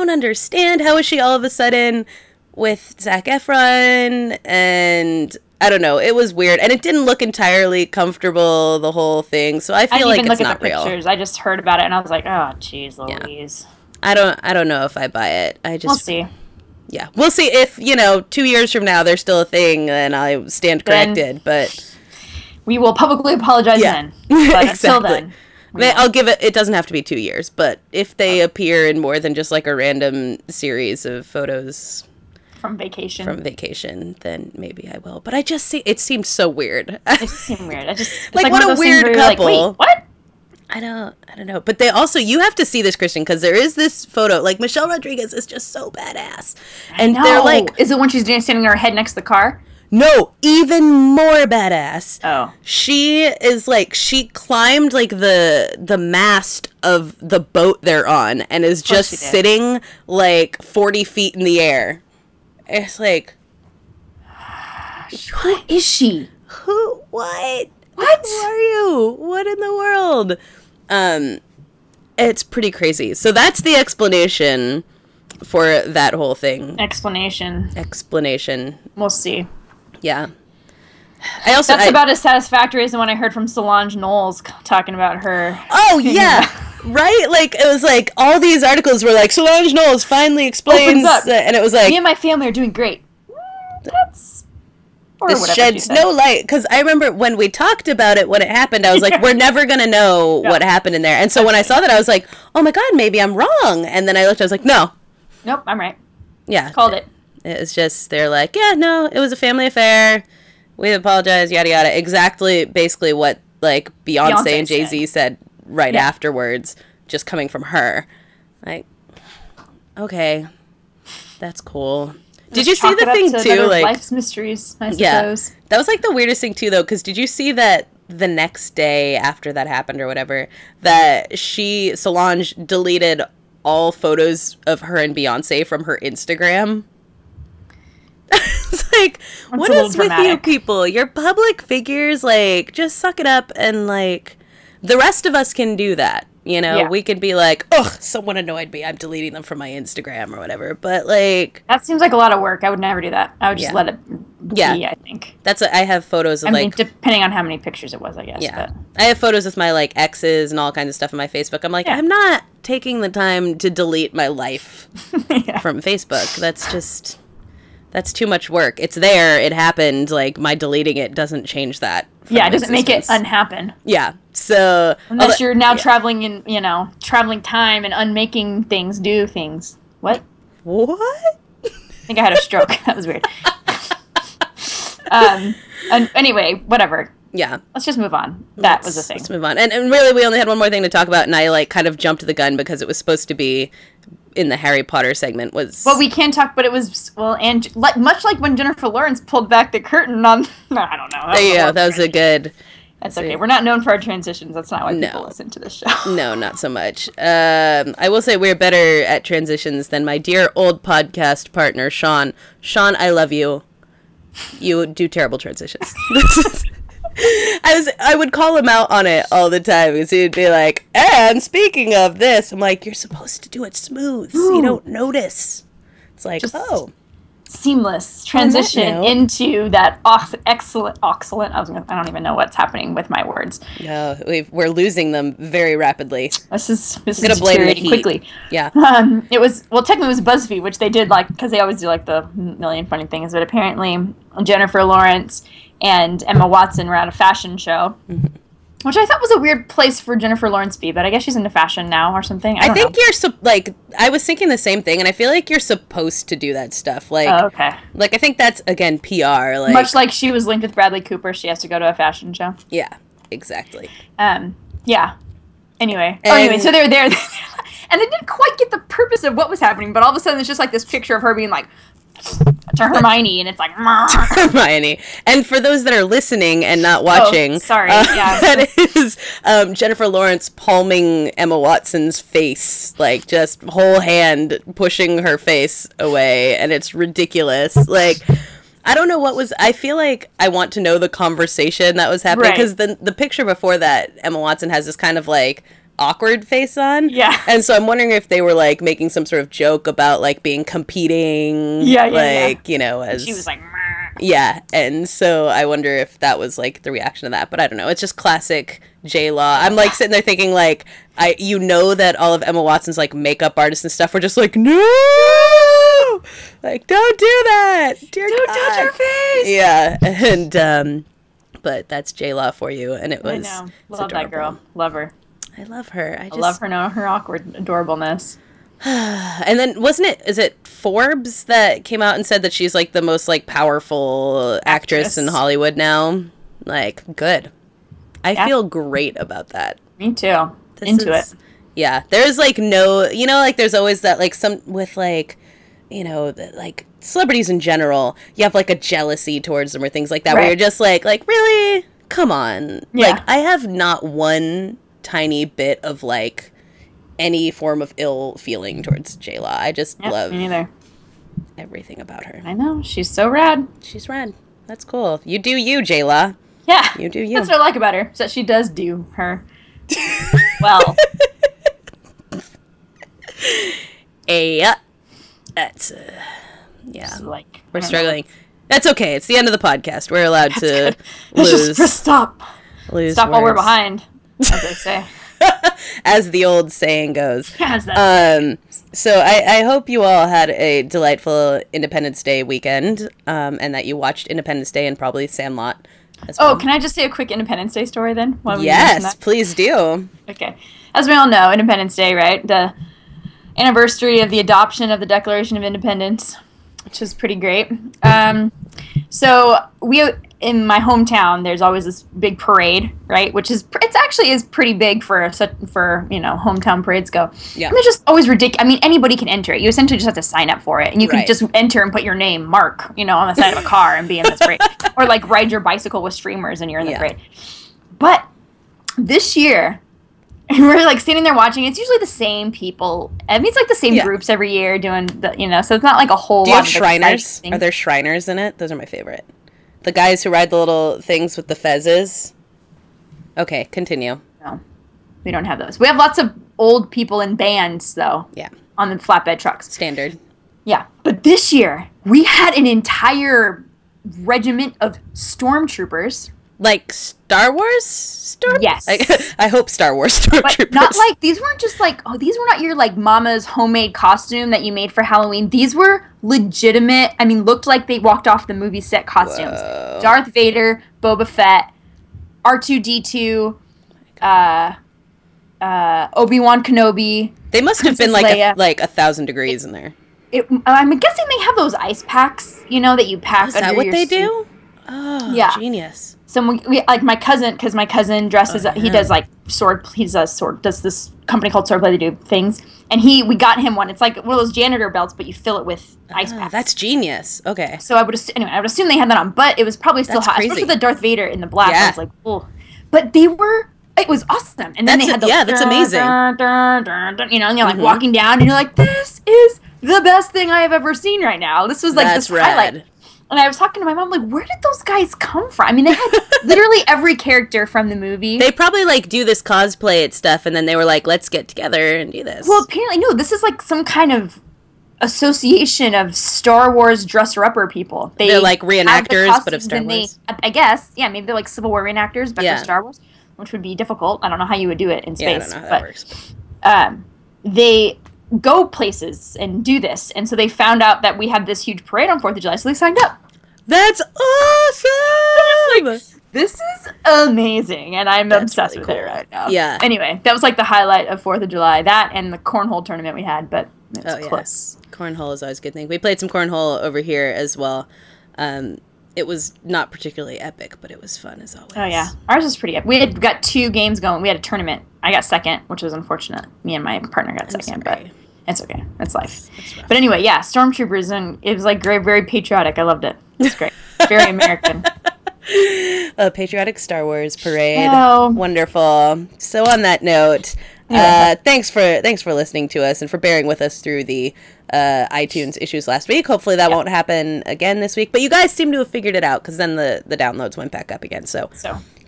understand. How is she all of a sudden with Zac Efron? And I don't know. It was weird. And it didn't look entirely comfortable, the whole thing. So I feel like it's not real. Pictures. I just heard about it and I was like, oh, jeez Louise. Yeah. I don't know if I buy it. We'll see. Yeah. We'll see if, 2 years from now there's still a thing, then I stand corrected, but... We will publicly apologize then. But until then... I'll give it doesn't have to be 2 years, but if they appear in more than just, like, a random series of photos... From vacation, then maybe I will. But I just see... It seems so weird. It seems weird. Like, what a weird couple. Like, wait, what? I don't know. But they also, you have to see this, Kristin, because there is this photo, like, Michelle Rodriguez is just so badass. And they're like... Is it when she's standing on her head next to the car? No, even more badass. Oh. She is, like, she climbed, like, the mast of the boat they're on and is just sitting, like, 40 feet in the air. It's like... Who is she? Who? What? What? Who are you? What in the world? It's pretty crazy. So that's the explanation for that whole thing. Explanation. We'll see. Yeah. That's about as satisfactory as the one I heard from Solange Knowles talking about her. Oh, yeah. Right? Like, it was like, all these articles were like, Solange Knowles finally explains, and it was like... Me and my family are doing great. That's... Or this sheds no light. Because I remember when we talked about it, when it happened, I was like, we're never going to know what happened in there. And so when I saw that, I was like, oh my God, maybe I'm wrong. And then I looked, I was like, no. Nope, I'm right. Yeah. Called it. It was just, they're like, yeah, no, it was a family affair. We apologize, yada, yada. Exactly, basically what, like, Beyonce and Jay-Z said right afterwards, just coming from her. Like, okay, that's cool. Did you see the thing, too? Like, life's mysteries, I suppose. Yeah, that was, like, the weirdest thing, too, though, because did you see that the next day after that happened or whatever, that Solange deleted all photos of her and Beyonce from her Instagram? It's like, what is with you people? You're public figures, like, just suck it up, and, like, the rest of us can do that, you know? We could be like, ugh, someone annoyed me, I'm deleting them from my Instagram or whatever, but, like... That seems like a lot of work. I would never do that. I would just let it be, I think. That's what, I have photos of, I mean, depending on how many pictures it was, I guess. Yeah. But. I have photos with my, like, exes and all kinds of stuff on my Facebook. I'm like, I'm not taking the time to delete my life from Facebook. That's just... That's too much work. It's there. It happened. Like, my deleting it doesn't change that. Yeah, it doesn't make it unhappen. Yeah. So... Unless you're now traveling in, traveling time and unmaking things, do things. What? What? I think I had a stroke. That was weird. And anyway, whatever. Yeah. Let's just move on. That was the thing. Let's move on. And really, we only had one more thing to talk about, and I, like, kind of jumped the gun because it was supposed to be... in the Harry Potter segment was... Well, we can talk, but it was... Well, and much like when Jennifer Lawrence pulled back the curtain on... No, I don't know. That was a good... That's okay. We're not known for our transitions. That's not why people listen to this show. No, not so much. I will say we're better at transitions than my dear old podcast partner, Sean. Sean, I love you. You do terrible transitions. I would call him out on it all the time because he'd be like, and speaking of this, I'm like, you're supposed to do it smooth so you don't notice. It's like, just seamless transition into that excellent. I don't even know what's happening with my words. No, we're losing them very rapidly. This is gonna blame the heat. Quickly. Yeah. Technically it was BuzzFeed, which they did because they always do like the million funny things, but apparently Jennifer Lawrence and Emma Watson were at a fashion show, which I thought was a weird place for Jennifer Lawrence to be, but I guess she's into fashion now or something. I think you're I was thinking the same thing, and I feel like you're supposed to do that stuff. Like, okay. Like, I think that's, again, PR. Like, much like she was linked with Bradley Cooper, she has to go to a fashion show. Yeah, exactly. Yeah. Anyway. So they're there, and they didn't quite get the purpose of what was happening, but all of a sudden it's just like this picture of her being like, to Hermione, and it's like Hermione. And for those that are listening and not watching, that is Jennifer Lawrence palming Emma Watson's face, like just whole hand pushing her face away, and it's ridiculous. Like, I don't know what was. I feel like I want to know the conversation that was happening because the picture before that, Emma Watson has this kind of like awkward face on. Yeah. And so I'm wondering if they were like making some sort of joke about like being competing. You know, as she was like, Meh. Yeah. And so I wonder if that was like the reaction to that. But I don't know. It's just classic J.Law. I'm like sitting there thinking like, that all of Emma Watson's like makeup artists and stuff were just like, no, like, don't do that. Dear God. Don't touch her face. Yeah. And, but that's J.Law for you. And it was, I know. Love that girl. Love her. I love her. I love her now, her awkward adorableness. And then is it Forbes that came out and said that she's like the most like powerful actress in Hollywood now? Like, good. I feel great about that. Me too. Into it. Yeah. There's like like there's always that like some with like, like celebrities in general, you have like a jealousy towards them or things like that where you're just like really? Come on. Yeah. Like, I have not one tiny bit of like any form of ill feeling towards J.Law. I just love everything about her. I know. She's so rad. She's rad. That's cool. You do you, J.Law. Yeah. You do you. That's what I like about her. Is that she does do her well. That's like, we're struggling. That's okay. It's the end of the podcast. We're allowed to lose. Just stop. Lose stop words. while we're behind, as they say. as the old saying goes. Yes, that's So I hope you all had a delightful Independence Day weekend, and that you watched Independence Day and probably Sandlot as well. Oh, can I just say a quick Independence Day story then? Yes, please do. Okay. As we all know, Independence Day, right? The anniversary of the adoption of the Declaration of Independence, which is pretty great. So in my hometown, there's always this big parade, right? Which is it's actually pretty big for hometown parades go. Yeah. And they're just always ridiculous. I mean, anybody can enter it. You essentially just have to sign up for it, and you can Right. just enter and put your name, Mark, on the side of a car and be in this parade, or like ride your bicycle with streamers and you're in the parade. But this year, we're like sitting there watching. It's usually the same people. I mean, it's like the same groups every year doing so it's not like a whole. Do you lot have of Shriners? Are there Shriners in it? Those are my favorite. The guys who ride the little things with the fezzes. Okay, continue. No, we don't have those. We have lots of old people in bands, though. Yeah. On the flatbed trucks. Standard. Yeah. But this year, we had an entire regiment of stormtroopers. Like Star Wars stormtroopers? Yes. I hope Star Wars stormtroopers. But not like, these weren't just like, these were not your like mama's homemade costume that you made for Halloween. These were legitimate, looked like they walked off the movie set costumes. Whoa. Darth Vader, Boba Fett, R2-D2, Obi-Wan Kenobi. They must have been Princess like Leia. 1,000 degrees in there. I'm guessing they have those ice packs, that you pack Is under that what your they suit. do? Oh, Yeah. genius. So we like my cousin, because my cousin dresses, he does like does this company called Sword Play. They do things, and we got him one. It's like one of those janitor belts, but you fill it with ice packs. That's genius. Okay. So I would assume they had that on, but it was probably still That's hot, crazy. especially with the Darth Vader in the black. Yeah. I was like, oh, but it was awesome. And then they had that's amazing. and you're like walking down, and you're like, this is the best thing I have ever seen right now. This was like That's this highlight. rad. And I was talking to my mom, like, where did those guys come from? I mean, they had literally every character from the movie. They probably like do this cosplay and stuff, and then they were like, let's get together and do this. Well, apparently, no, this is like some kind of association of Star Wars dresser-upper people. They're like reenactors, have the but of Star costumes, Wars. I guess, yeah, maybe they're like Civil War reenactors, but Yeah. for Star Wars, which would be difficult. I don't know how you would do it in space. Yeah, I don't know how that works. They go places and do this, and so they found out that we had this huge parade on 4th of July, so they signed up. That's awesome! This is amazing, and I'm That's obsessed really with it cool. right now. Yeah. Anyway, that was like the highlight of 4th of July. That and the cornhole tournament we had, but it was close. Cornhole is always a good thing. We played some cornhole over here as well. It was not particularly epic, but it was fun as always. Oh, yeah. Ours was pretty epic. We had got 2 games going. We had a tournament. I got second, which was unfortunate. Me and my partner got second, but it's okay. It's life. But anyway, yeah, Stormtroopers, and it was like very, very patriotic. I loved it. It's great. Very American. A patriotic Star Wars parade. Oh. Wonderful. So on that note, thanks for listening to us and for bearing with us through the iTunes issues last week. Hopefully that won't happen again this week. But you guys seem to have figured it out, because then the downloads went back up again. So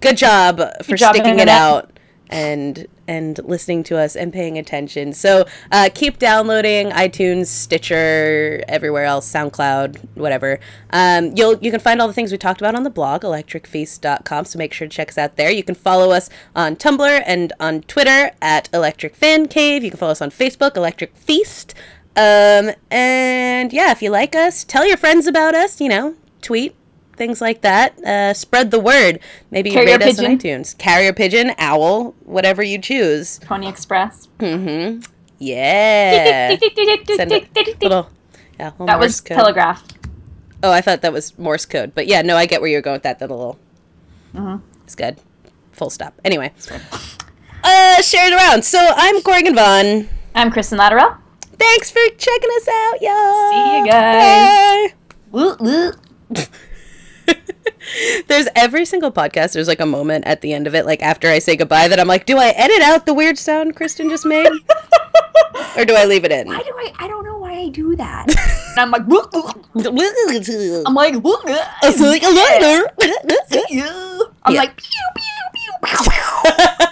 good job for sticking it out and listening to us and paying attention. So keep downloading iTunes, Stitcher, everywhere else, SoundCloud, whatever. You can find all the things we talked about on the blog, electricfeast.com, so make sure to check us out there. You can follow us on Tumblr and on Twitter at Electric Fancave. You can follow us on Facebook, Electric Feast. And yeah, if you like us, tell your friends about us, tweet, things like that. Spread the word. Maybe Carrier rate us on pigeon. iTunes. Carrier pigeon, owl, whatever you choose. Pony Express. Mm-hmm. Yeah. Send a little That Morse was code. telegraph. Oh, I thought that was Morse code. But yeah, no, I get where you're going with that. That little... It's good. Full stop. Anyway. Share it around. So I'm Corrigan Vaughn. I'm Kristin Lateral. Thanks for checking us out, y'all. See you guys. Bye. Woo, woo. There's every single podcast, there's like a moment at the end of it, like after I say goodbye, that I'm like, do I edit out the weird sound Kristin just made? Or do I leave it in? I don't know why I do that. And I'm like, woo, woo. I'm like, woo, woo. I'll see you later. See you. I'm Yeah. like, pew, pew, pew, pew.